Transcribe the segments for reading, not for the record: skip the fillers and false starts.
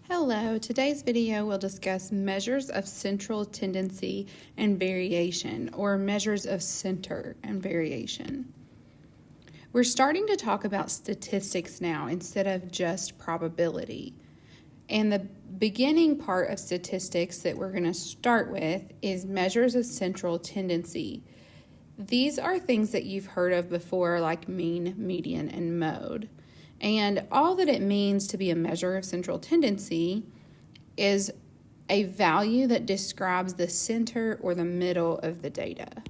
Hello, today's video will discuss measures of central tendency and variation, or measures of center and variation. We're starting to talk about statistics now instead of just probability. And the beginning part of statistics that we're going to start with is measures of central tendency. These are things that you've heard of before, like mean, median, and mode. And all that it means to be a measure of central tendency is a value that describes the center or the middle of the data.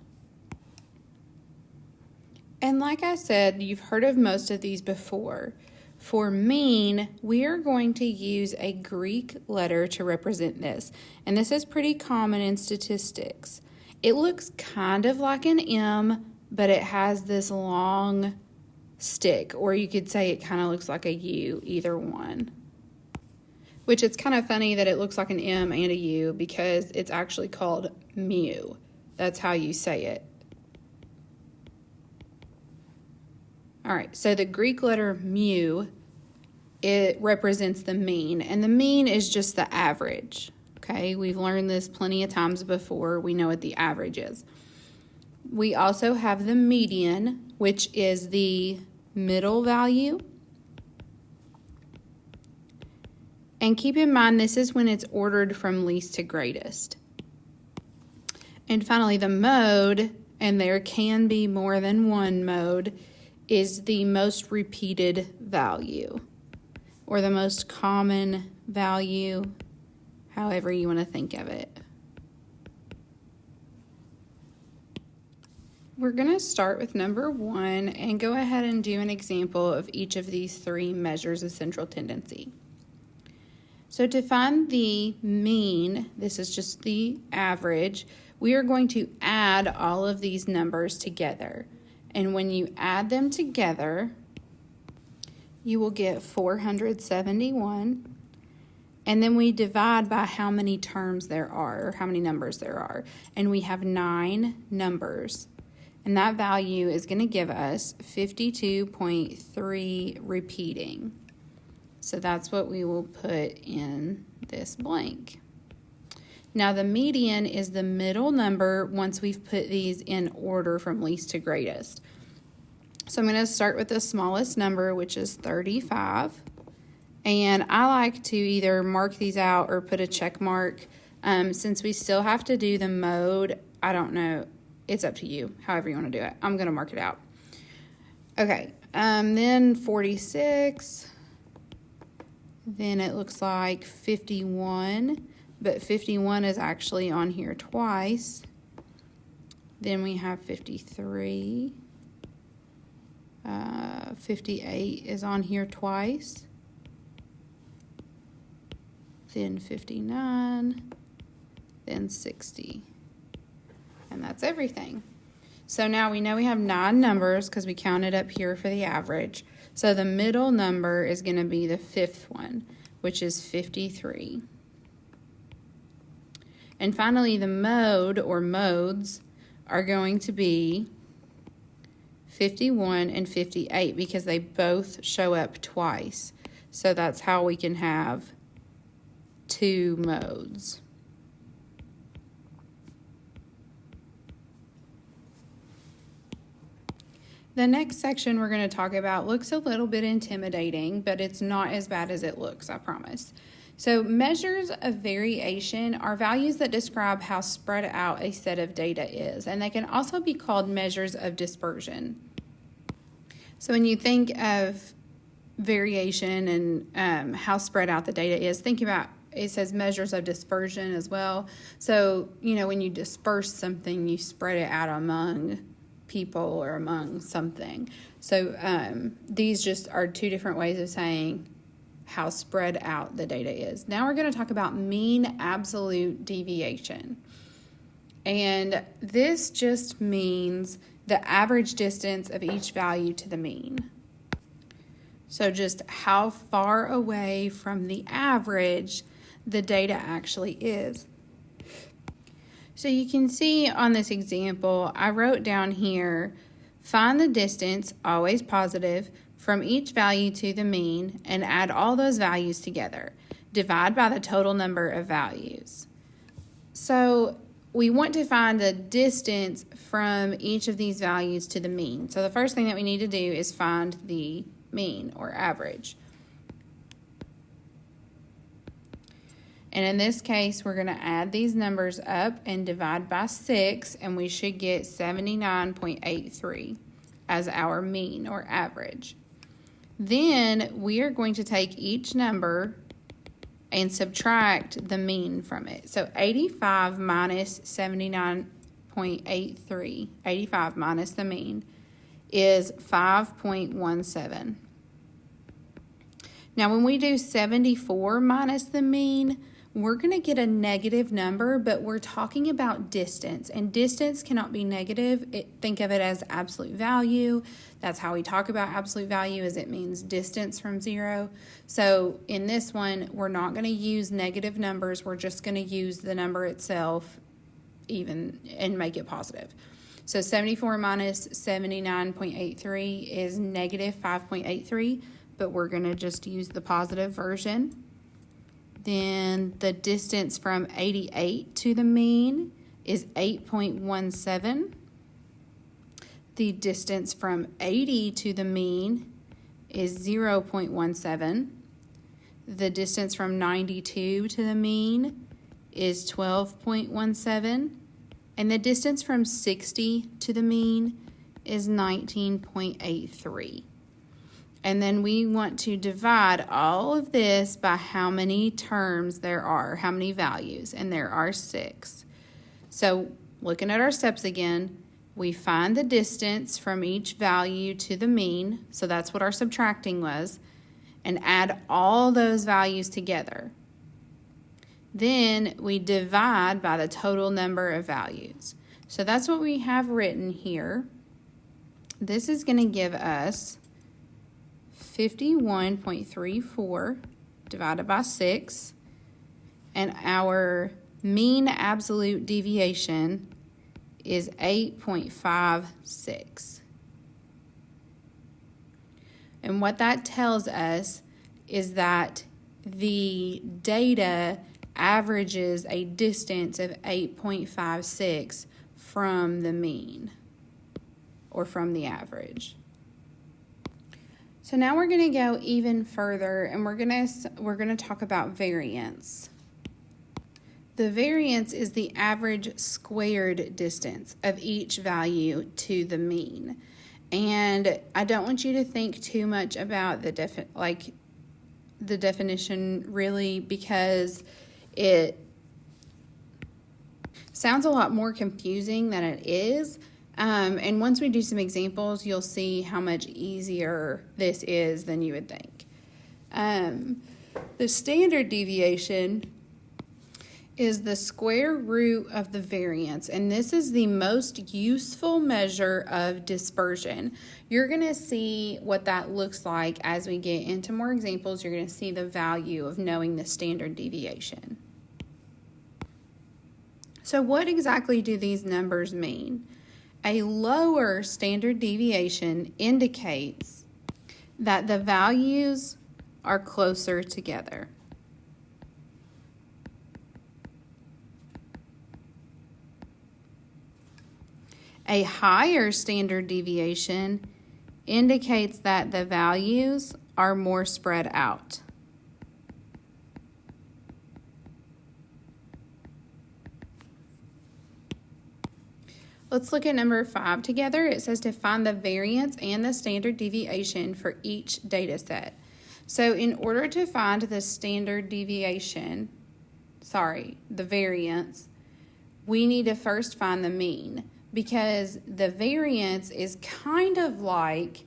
And like I said, you've heard of most of these before. For mean, we are going to use a Greek letter to represent this. And this is pretty common in statistics. It looks kind of like an M, but it has this long stick, or you could say it kind of looks like a U, either one. Which it's kind of funny that it looks like an M and a U because it's actually called mu. That's how you say it. All right, so the Greek letter mu, it represents the mean, and the mean is just the average. Okay, we've learned this plenty of times before. We know what the average is. We also have the median, which is the middle value. And keep in mind, this is when it's ordered from least to greatest. And finally, the mode, and there can be more than one mode, is the most repeated value, or the most common value, however you want to think of it. We're going to start with number 1 and go ahead and do an example of each of these 3 measures of central tendency. So to find the mean, this is just the average, we are going to add all of these numbers together. And when you add them together, you will get 471. And then we divide by how many terms there are, or how many numbers there are. And we have 9 numbers. And that value is going to give us 52.3 repeating. So that's what we will put in this blank. Now the median is the middle number once we've put these in order from least to greatest. So I'm going to start with the smallest number, which is 35. And I like to either mark these out or put a check mark. Since we still have to do the mode, I don't know. It's up to you, however you want to do it. I'm going to mark it out. Okay, then 46. Then it looks like 51, but 51 is actually on here twice. Then we have 53. 58 is on here twice. Then 59. Then 60. And that's everything. So now we know we have 9 numbers because we counted up here for the average. So the middle number is going to be the 5th one, which is 53. And finally, the mode or modes are going to be 51 and 58 because they both show up twice. So that's how we can have 2 modes. The next section we're going to talk about looks a little bit intimidating, but it's not as bad as it looks, I promise. So measures of variation are values that describe how spread out a set of data is, and they can also be called measures of dispersion. So when you think of variation and how spread out the data is, think about it says measures of dispersion as well. So, when you disperse something, you spread it out among people or among something. So these just are 2 different ways of saying how spread out the data is. Now we're going to talk about mean absolute deviation. And this just means the average distance of each value to the mean. So just how far away from the average the data actually is. So you can see on this example, I wrote down here, find the distance, always positive, from each value to the mean and add all those values together. divide by the total number of values. So we want to find the distance from each of these values to the mean. So the first thing that we need to do is find the mean or average. And in this case, we're going to add these numbers up and divide by 6, and we should get 79.83 as our mean or average. Then we are going to take each number and subtract the mean from it. So 85 minus 79.83, 85 minus the mean, is 5.17. Now when we do 74 minus the mean, we're going to get a negative number, but we're talking about distance, and distance cannot be negative. Think of it as absolute value. That's how we talk about absolute value, is it means distance from 0. So in this one, we're not going to use negative numbers. We're just going to use the number itself even and make it positive. So 74 minus 79.83 is negative 5.83, but we're going to just use the positive version. Then the distance from 88 to the mean is 8.17. The distance from 80 to the mean is 0.17. The distance from 92 to the mean is 12.17. And the distance from 60 to the mean is 19.83. And then we want to divide all of this by how many terms there are, how many values, and there are 6. So looking at our steps again, we find the distance from each value to the mean, so that's what our subtracting was, and add all those values together. Then we divide by the total number of values. So that's what we have written here. This is going to give us 51.34 divided by 6, and our mean absolute deviation is 8.56. And what that tells us is that the data averages a distance of 8.56 from the mean or from the average. So now we're going to go even further, and we're going to talk about variance. The variance is the average squared distance of each value to the mean. And I don't want you to think too much about the definition really, because it sounds a lot more confusing than it is. And once we do some examples, you'll see how much easier this is than you would think. The standard deviation is the square root of the variance, and this is the most useful measure of dispersion. You're going to see what that looks like as we get into more examples. You're going to see the value of knowing the standard deviation. So what exactly do these numbers mean? A lower standard deviation indicates that the values are closer together. A higher standard deviation indicates that the values are more spread out. Let's look at number 5 together. It says to find the variance and the standard deviation for each data set. So in order to find the standard deviation, the variance, we need to first find the mean, because the variance is kind of like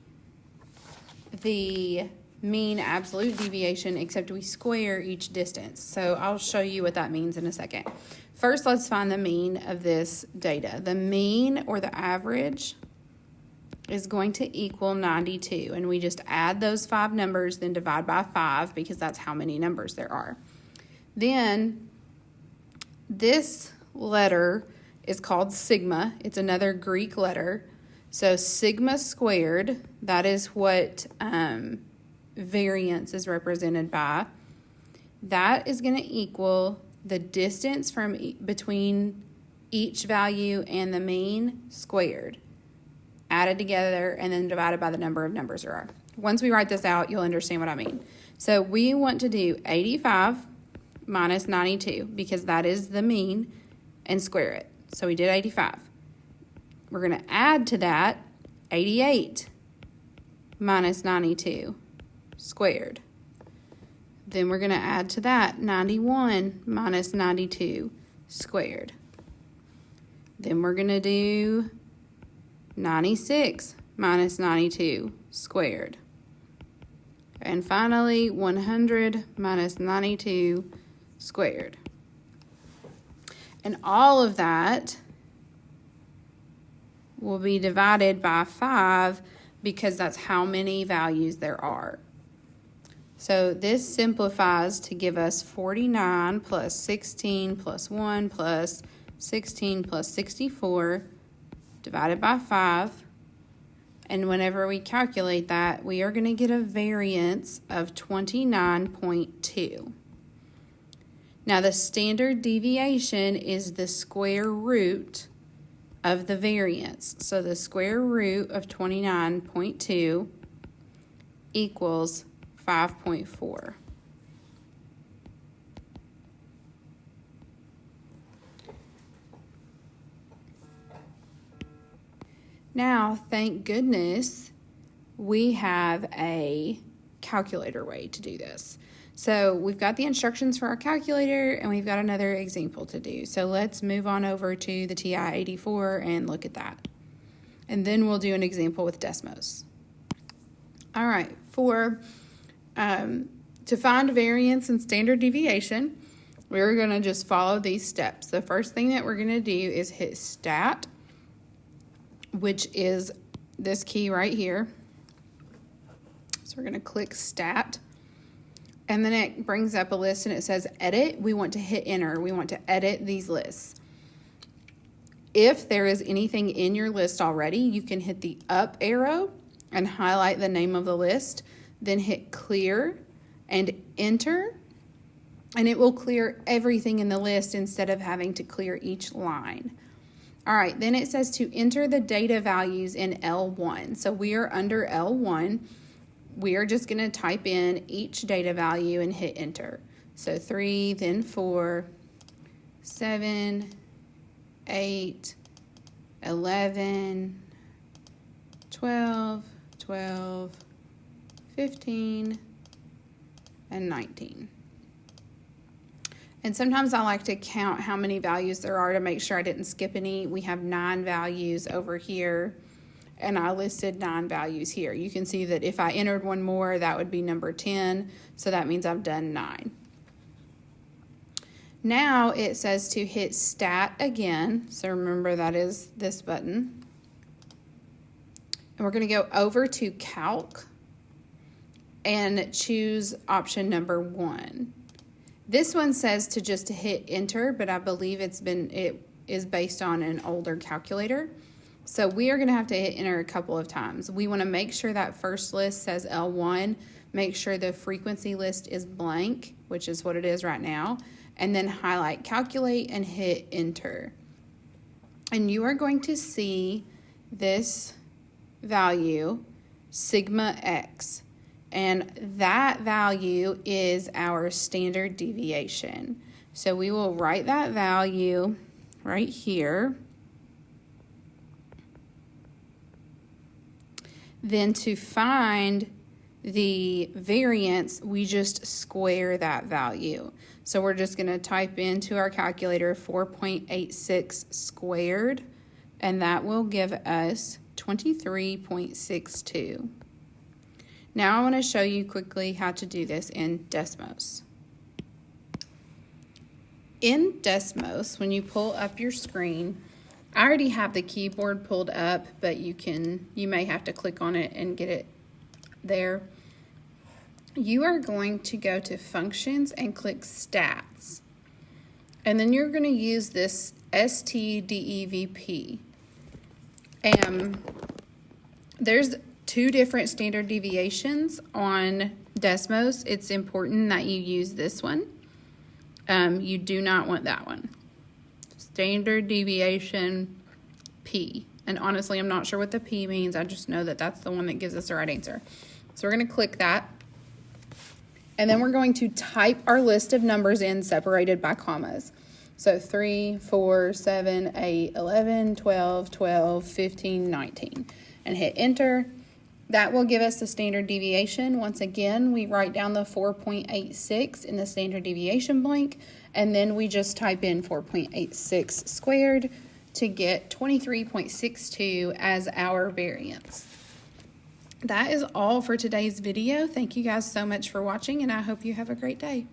the mean absolute deviation, except we square each distance. So I'll show you what that means in a second. First, let's find the mean of this data. The mean, or the average, is going to equal 92. And we just add those 5 numbers, then divide by 5, because that's how many numbers there are. Then, this letter is called sigma. It's another Greek letter. So sigma squared, that is what variance is represented by. that is going to equal the distance from between each value and the mean squared, added together, and then divided by the number of numbers there are. Once we write this out, you'll understand what I mean. So we want to do 85 minus 92 because that is the mean, and square it. So we did 85. We're going to add to that 88 minus 92 squared. Then we're going to add to that 91 minus 92 squared. Then we're going to do 96 minus 92 squared. And finally, 100 minus 92 squared. And all of that will be divided by 5 because that's how many values there are. So this simplifies to give us 49 plus 16 plus 1 plus 16 plus 64 divided by 5. And whenever we calculate that, we are going to get a variance of 29.2. Now the standard deviation is the square root of the variance. So the square root of 29.2 equals 5.4. Now, thank goodness, we have a calculator way to do this. So we've got the instructions for our calculator, and we've got another example to do. So let's move on over to the TI-84 and look at that. And then we'll do an example with Desmos. All right, to find variance and standard deviation, we're going to just follow these steps. The first thing that we're going to do is hit Stat, which is this key right here. So we're going to click Stat. And then it brings up a list and it says Edit. We want to hit Enter. We want to edit these lists. If there is anything in your list already, you can hit the up arrow and highlight the name of the list. Then hit Clear and Enter. And it will clear everything in the list instead of having to clear each line. All right, then it says to enter the data values in L1. So we are under L1. We are just going to type in each data value and hit enter. So 3, then 4, 7, 8, 11, 12, 12, 15, and 19. And sometimes I like to count how many values there are to make sure I didn't skip any. We have 9 values over here, and I listed 9 values here. You can see that if I entered one more, that would be number 10, so that means I've done 9. Now it says to hit Stat again, so remember that is this button. And we're going to go over to Calc and choose option number 1. This one says to just hit enter, but I believe it is based on an older calculator. So we are going to have to hit enter a couple of times. We want to make sure that first list says L1, make sure the frequency list is blank, which is what it is right now, and then highlight calculate and hit enter. And you are going to see this value, sigma x. And that value is our standard deviation. So we will write that value right here. Then to find the variance, we just square that value. So we're just going to type into our calculator 4.86 squared, and that will give us 23.62. Now I want to show you quickly how to do this in Desmos. In Desmos, when you pull up your screen, I already have the keyboard pulled up, but you may have to click on it and get it there. You are going to go to Functions and click Stats. And then you're going to use this STDEVP. And there's 2 different standard deviations on Desmos, it's important that you use this one. You do not want that one. Standard deviation P. And honestly, I'm not sure what the P means. I just know that that's the one that gives us the right answer. So we're going to click that. And then we're going to type our list of numbers in separated by commas. So 3, 4, 7, 8, 11, 12, 12, 15, 19. And hit enter. That will give us the standard deviation. Once again, we write down the 4.86 in the standard deviation blank, and then we just type in 4.86 squared to get 23.62 as our variance. That is all for today's video. Thank you guys so much for watching, and I hope you have a great day.